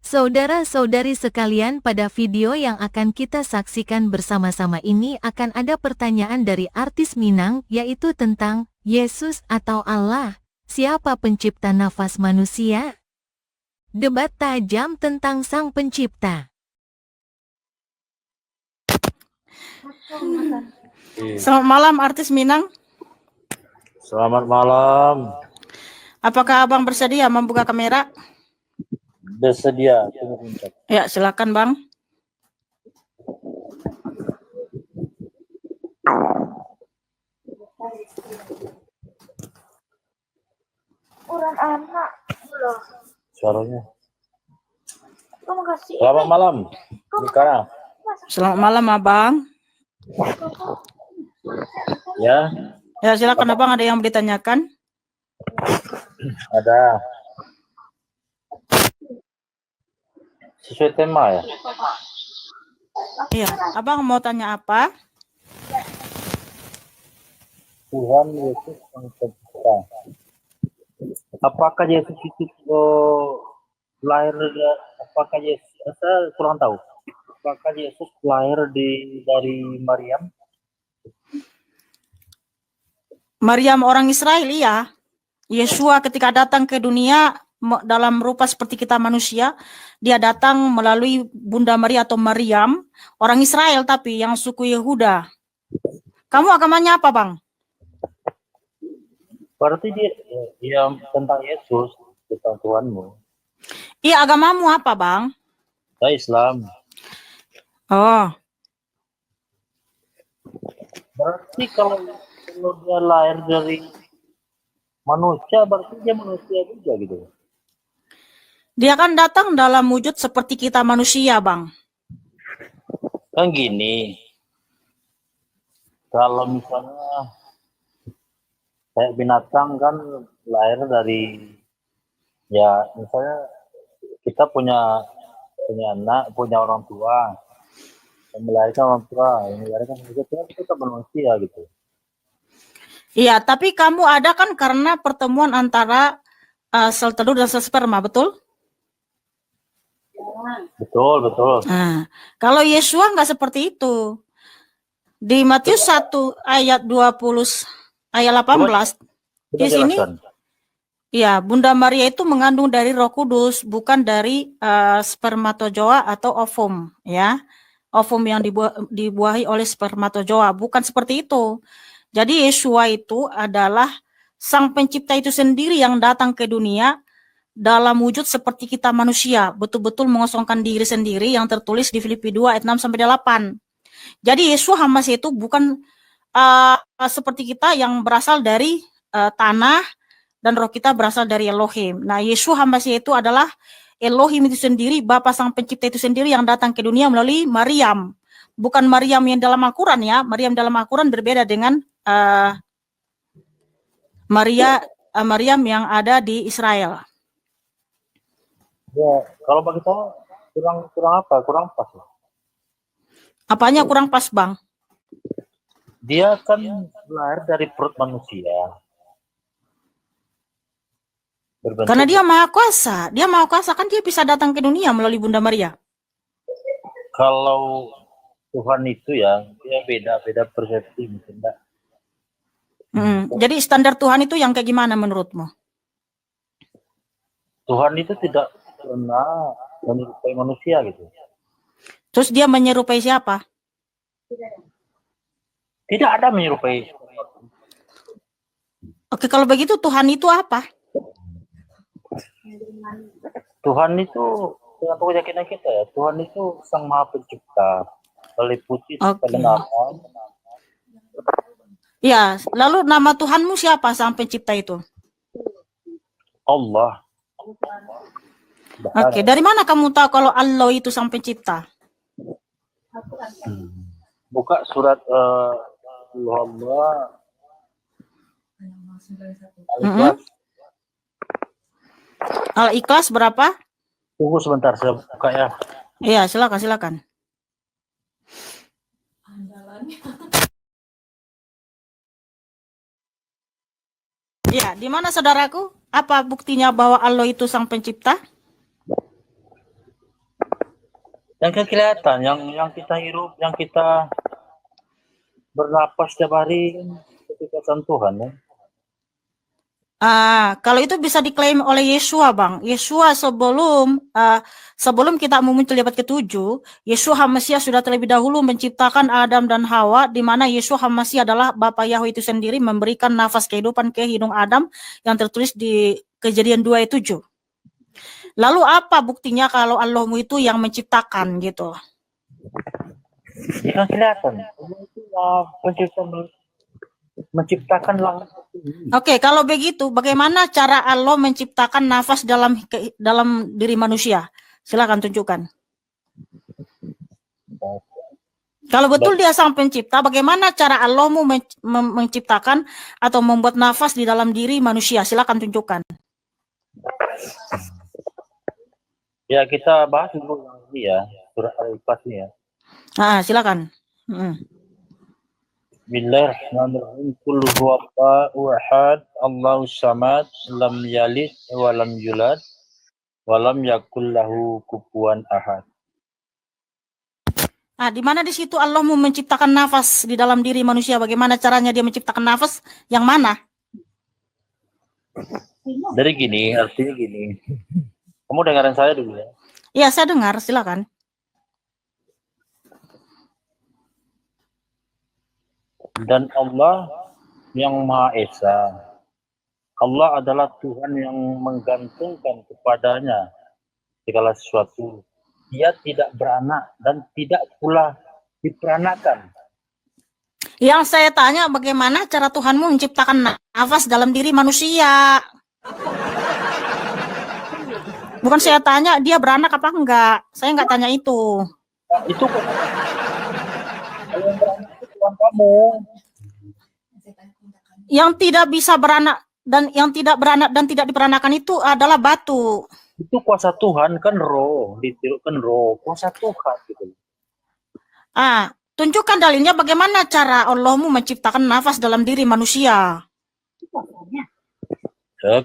Saudara-saudari sekalian, pada video yang akan kita saksikan bersama-sama ini akan ada pertanyaan dari artis Minang, yaitu tentang Yesus atau Allah. Siapa pencipta nafas manusia? Debat tajam tentang Sang Pencipta. Selamat malam, artis Minang. Selamat malam. Apakah abang bersedia membuka kamera? Bersedia. Ya, silakan bang. Orang anak loh. Suaranya. Kamu kasih. Selamat malam. Nikara. Selamat malam abang. Ya, Ya, silakan abang, ada yang mau ditanyakan? ada. Sesuai tema ya. Iya, abang mau tanya apa? Tuhan Yesus Sang Pencipta. Apakah Yesus itu lahir? Apakah Yesus? Saya kurang tahu. Apakah Yesus lahir dari Maryam? Maryam orang Israel, iya. Yesua ketika datang ke dunia dalam rupa seperti kita manusia, dia datang melalui Bunda Maria atau Maryam, orang Israel tapi yang suku Yehuda. Kamu agamanya apa, bang? Berarti dia tentang Yesus, tentang Tuhanmu. Iya, agamamu apa, bang? Saya Islam. Oh, Berarti kalau dia lahir dari manusia, berarti dia manusia juga gitu. dia kan datang dalam wujud seperti kita manusia, bang. Kan gini, kalau misalnya kayak binatang kan lahir dari, ya misalnya kita punya anak, punya orang tua, yang melahirkan orang tua, yang melahirkan kita manusia gitu. Iya, tapi kamu ada kan karena pertemuan antara sel telur dan sel sperma, betul? Betul. Nah, kalau Yesua nggak seperti itu. Di Matius 1 ayat 20 ayat 18 Kita di sini jelaskan. ya, Bunda Maria itu mengandung dari Roh Kudus, bukan dari spermatozoa atau ovum, ya. Ovum yang dibuahi oleh spermatozoa, bukan seperti itu. Jadi Yesua itu adalah Sang Pencipta itu sendiri yang datang ke dunia dalam wujud seperti kita manusia, betul-betul mengosongkan diri sendiri yang tertulis di Filipi 2 ayat 6 sampai 8. Jadi Yesua Hamasya itu bukan seperti kita yang berasal dari tanah dan roh kita berasal dari Elohim. Nah, Yesua Hamasya itu adalah Elohim itu sendiri, Bapa Sang Pencipta itu sendiri yang datang ke dunia melalui Maryam. Bukan Maryam yang dalam Al-Quran ya. Maryam dalam Al-Quran berbeda dengan Maryam yang ada di Israel. Ya, kalau bagi saya kurang apa? Kurang pas. Apanya kurang pas, bang? Dia kan lahir dari perut manusia. Karena dia maha kuasa. Dia maha kuasa kan, dia bisa datang ke dunia melalui Bunda Maria. Kalau Tuhan itu ya, dia beda persepsi mungkin enggak. Jadi standar Tuhan itu yang kayak gimana menurutmu? Tuhan itu tidak pernah menyerupai manusia gitu. Terus dia menyerupai siapa? Tidak ada menyerupai. Oke, kalau begitu Tuhan itu apa? Tuhan itu dengan keyakinan kita ya, Tuhan itu Sang Maha Pencipta, meliputi segala nama. Ya, lalu nama Tuhanmu siapa, Sang Pencipta itu? Allah. Oke, dari mana kamu tahu kalau Allah itu Sang Pencipta? Buka surat Allah. Al-Ikhlas berapa? Tunggu sebentar, saya buka ya. Iya, silakan. Ya, di mana saudaraku? Apa buktinya bahwa Allah itu Sang Pencipta? Yang kan kelihatan, yang kita hirup, yang kita bernapas setiap hari kan keputusan Tuhan ya. Kalau itu bisa diklaim oleh Yesua, Bang. Yesua sebelum kita muncul di abad ke-7, Yesua HaMasiah sudah terlebih dahulu menciptakan Adam dan Hawa, di mana Yesua HaMasiah adalah Bapa Yahweh itu sendiri memberikan nafas kehidupan ke hidung Adam yang tertulis di Kejadian 2 ayat 7. Lalu apa buktinya kalau Allahmu itu yang menciptakan gitu? Ini kan kelihatan. Allah itu menciptakan langit. Oke, kalau begitu, bagaimana cara Allah menciptakan nafas dalam diri manusia? Silakan tunjukkan. Kalau betul dia sang pencipta, bagaimana cara Allahmu menciptakan atau membuat nafas di dalam diri manusia? Silakan tunjukkan. Ya, kita bahas dulu ini ya, surah Al-Ikhlas ini ya. Silakan. Bismillahirrahmanirrahim. Qul huwallahu ahad, Allahus samad, lam yalid wa lam yulad wa lam yakul lahu kufuwan ahad. Di mana di situ Allah mau menciptakan nafas di dalam diri manusia? Bagaimana caranya dia menciptakan nafas? Yang mana? Dari gini, artinya gini. Kamu dengarin saya dulu ya. Iya, saya dengar. Silakan. Dan Allah yang Maha Esa. Allah adalah Tuhan yang menggantungkan kepadanya segala sesuatu. Dia tidak beranak dan tidak pula diperanakan. Yang saya tanya, bagaimana cara Tuhanmu menciptakan nafas dalam diri manusia? Bukan saya tanya dia beranak apa enggak. Saya enggak tanya itu. Itu kalau yang beranak itu Tuhan kamu. Yang tidak bisa beranak dan yang tidak beranak dan tidak diperanakan itu adalah batu. Itu kuasa Tuhan kan roh, ditirukan roh, kuasa Tuhan gitu. Tunjukkan dalilnya bagaimana cara Allahmu menciptakan nafas dalam diri manusia.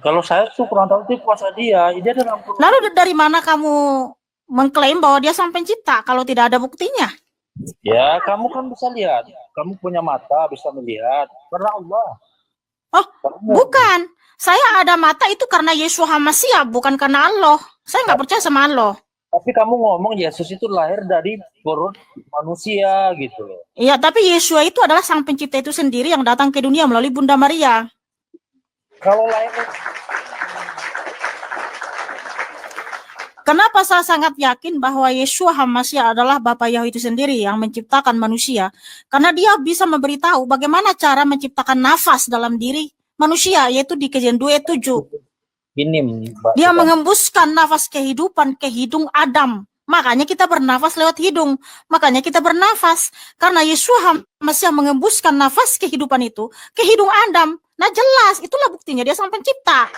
Kalau saya tuh kurang tahu itu kuasa dia. Lalu dari mana kamu mengklaim bahwa dia sang pencipta kalau tidak ada buktinya? Ya, kamu kan bisa lihat. Kamu punya mata, bisa melihat. Karena Allah. Oh, bukan. Saya ada mata itu karena Yesua HaMasiah, bukan karena Allah. Saya nggak percaya sama Allah. Tapi kamu ngomong Yesus itu lahir dari perut manusia gitu loh. Iya, tapi Yesua itu adalah sang pencipta itu sendiri yang datang ke dunia melalui Bunda Maria. Kalau lahir, kenapa saya sangat yakin bahwa Yesua HaMasiah adalah Bapa Yahweh itu sendiri yang menciptakan manusia? Karena dia bisa memberitahu bagaimana cara menciptakan nafas dalam diri manusia, yaitu di Kejadian 2 ayat 7. Ini dia mengembuskan nafas kehidupan ke hidung Adam. Makanya kita bernafas lewat hidung. Makanya kita bernafas. Karena Yesua HaMasiah mengembuskan nafas kehidupan itu ke hidung Adam. Nah jelas, itulah buktinya dia sang pencipta.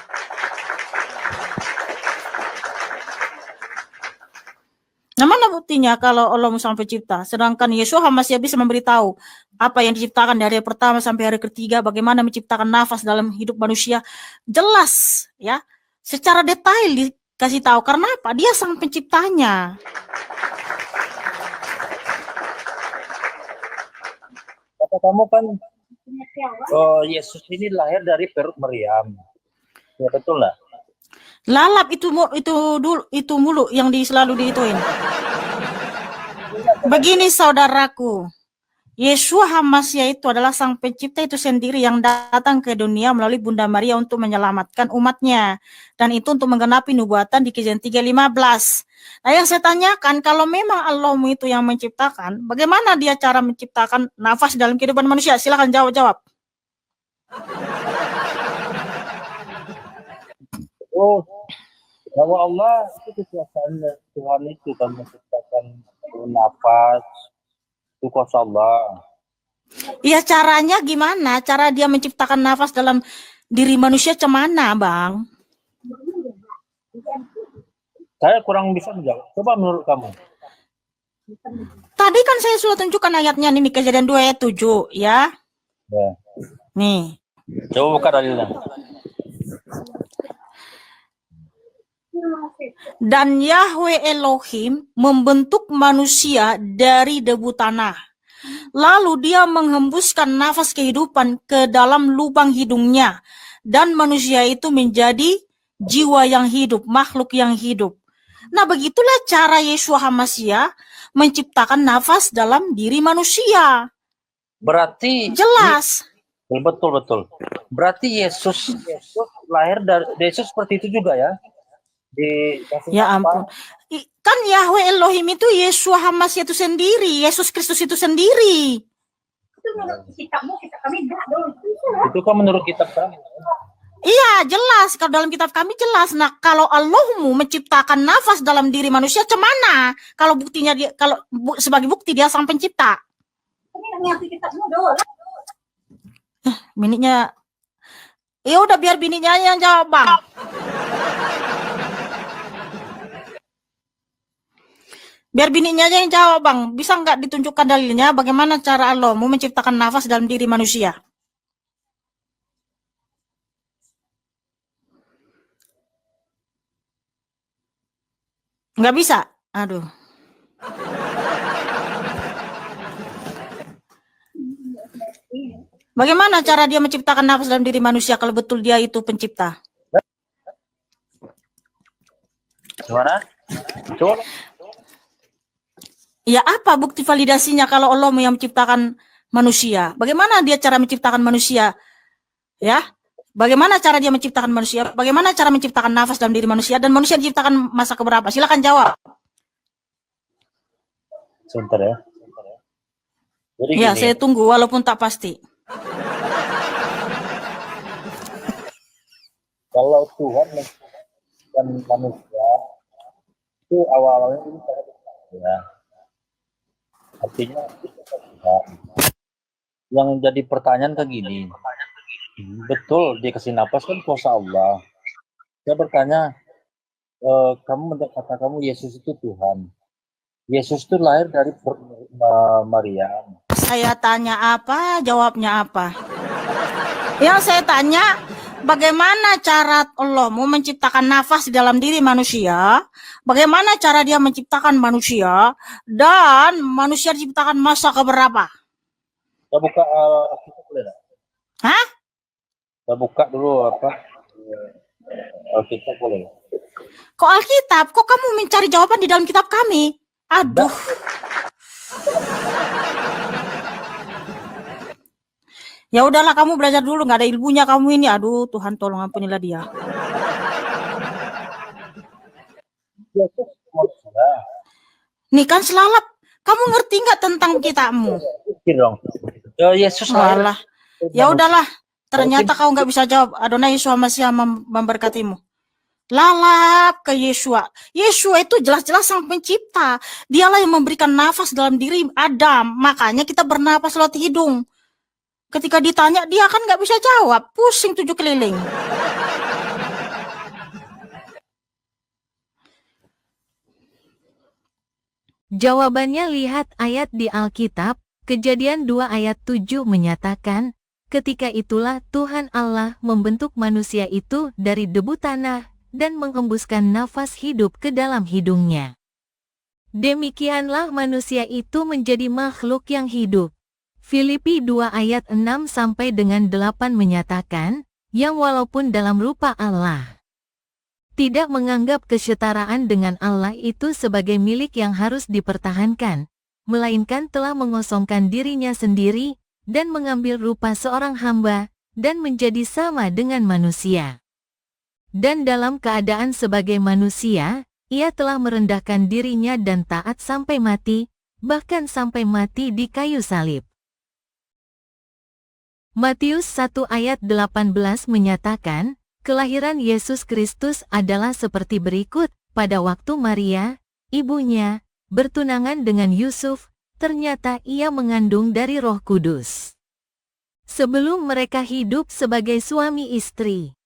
Nah mana buktinya kalau Allah sang pencipta? Sedangkan Yesua HaMasiah bisa memberitahu apa yang diciptakan dari hari pertama sampai hari ketiga, bagaimana menciptakan nafas dalam hidup manusia. Jelas ya, secara detail dikasih tahu. Karena apa? Dia sang penciptanya. Kata kamu kan Yesus ini lahir dari perut Maryam. Ya betul lah. Lalap itu mulu yang selalu diituin. Begini saudaraku, Yesua HaMasiah itu adalah sang pencipta itu sendiri yang datang ke dunia melalui Bunda Maria untuk menyelamatkan umatnya. Dan itu untuk menggenapi nubuatan di Kejadian 3:15. Nah yang saya tanyakan, kalau memang Allahmu itu yang menciptakan, bagaimana dia cara menciptakan nafas dalam kehidupan manusia? Silakan jawab. Oh, bahwa Allah itu kekuasaan Tuhan itu kan menciptakan nafas. Itu kuasa Allah. Iya, caranya gimana? Cara dia menciptakan nafas dalam diri manusia cemana, Bang? Saya kurang bisa menjawab. Coba menurut kamu. Tadi kan saya sudah tunjukkan ayatnya nih, Kejadian 2 ayat 7 ya. Ya. Nih. Coba buka dalilnya. Dan Yahweh Elohim membentuk manusia dari debu tanah. Lalu dia menghembuskan nafas kehidupan ke dalam lubang hidungnya. Dan manusia itu menjadi jiwa yang hidup, makhluk yang hidup. Nah, begitulah cara Yeshua HaMashiach menciptakan nafas dalam diri manusia. Berarti Jelas. betul. Berarti Yesus lahir dari Yesus seperti itu juga ya? Ya ampun. Kan Yahweh Elohim itu Yeshua HaMashiach itu sendiri, Yesus Kristus itu sendiri. Itu menurut kitabmu, kitab kami enggak dong. Itu kan menurut kitab kami. Iya, jelas. Kalau dalam kitab kami jelas. Nah, kalau Allahmu menciptakan nafas dalam diri manusia, cemana? Kalau buktinya dia, sebagai bukti dia sang pencipta. Ini ngerti kitabmu dong. Bininya, ya udah biar bininya yang jawab, Bang. Biar bininya aja yang jawab, Bang. Bisa nggak ditunjukkan dalilnya bagaimana cara Allah mau menciptakan nafas dalam diri manusia? Nggak bisa? Aduh. Bagaimana cara dia menciptakan nafas dalam diri manusia kalau betul dia itu pencipta? Gimana? Coba. Ya apa bukti validasinya kalau Allah yang menciptakan manusia? Bagaimana dia cara menciptakan manusia? Ya, bagaimana cara dia menciptakan manusia? Bagaimana cara menciptakan nafas dalam diri manusia? Dan manusia diciptakan masa keberapa? Silakan jawab. Sebentar ya. Jadi Ya, gini, saya tunggu walaupun tak pasti. kalau Tuhan menciptakan manusia itu awalnya ini sangat ya. Artinya Tuhan. Yang jadi pertanyaan kayak gini. Betul dia kasih napas kan kuasa Allah. Saya bertanya, kamu kata kamu Yesus itu Tuhan. Yesus itu lahir dari Maria. Saya tanya apa, jawabnya apa. Yang saya tanya, bagaimana cara Allah mau menciptakan nafas di dalam diri manusia? Bagaimana cara dia menciptakan manusia? Dan manusia diciptakan masa keberapa? Kita buka kita boleh nggak? Hah? Kita buka dulu apa? Kita boleh. Kok Alkitab? Kok kamu mencari jawaban di dalam kitab kami? Aduh. Ya udahlah, kamu belajar dulu, nggak ada ilmunya kamu ini. Aduh, Tuhan tolong ampunilah dia. Yesus manusia. Nih kan selalap. Kamu ngerti nggak tentang kitabmu? Pikir dong. Yesus Walah. Ya udahlah. Ternyata kau nggak bisa jawab. Adonai Yeshua Masih memberkatimu. Lalap ke Yeshua. Yeshua itu jelas-jelas sang pencipta. Dialah yang memberikan nafas dalam diri Adam. Makanya kita bernapas lewat hidung. Ketika ditanya, dia kan nggak bisa jawab. Pusing 7 keliling. Jawabannya lihat ayat di Alkitab, Kejadian 2 ayat 7 menyatakan, ketika itulah Tuhan Allah membentuk manusia itu dari debu tanah, dan menghembuskan nafas hidup ke dalam hidungnya. Demikianlah manusia itu menjadi makhluk yang hidup. Filipi 2 ayat 6 sampai dengan 8 menyatakan, yang walaupun dalam rupa Allah, tidak menganggap kesetaraan dengan Allah itu sebagai milik yang harus dipertahankan, melainkan telah mengosongkan dirinya sendiri, dan mengambil rupa seorang hamba, dan menjadi sama dengan manusia. Dan dalam keadaan sebagai manusia, ia telah merendahkan dirinya dan taat sampai mati, bahkan sampai mati di kayu salib. Matius 1 ayat 18 menyatakan, kelahiran Yesus Kristus adalah seperti berikut, pada waktu Maria, ibunya, bertunangan dengan Yusuf, ternyata ia mengandung dari Roh Kudus. Sebelum mereka hidup sebagai suami istri,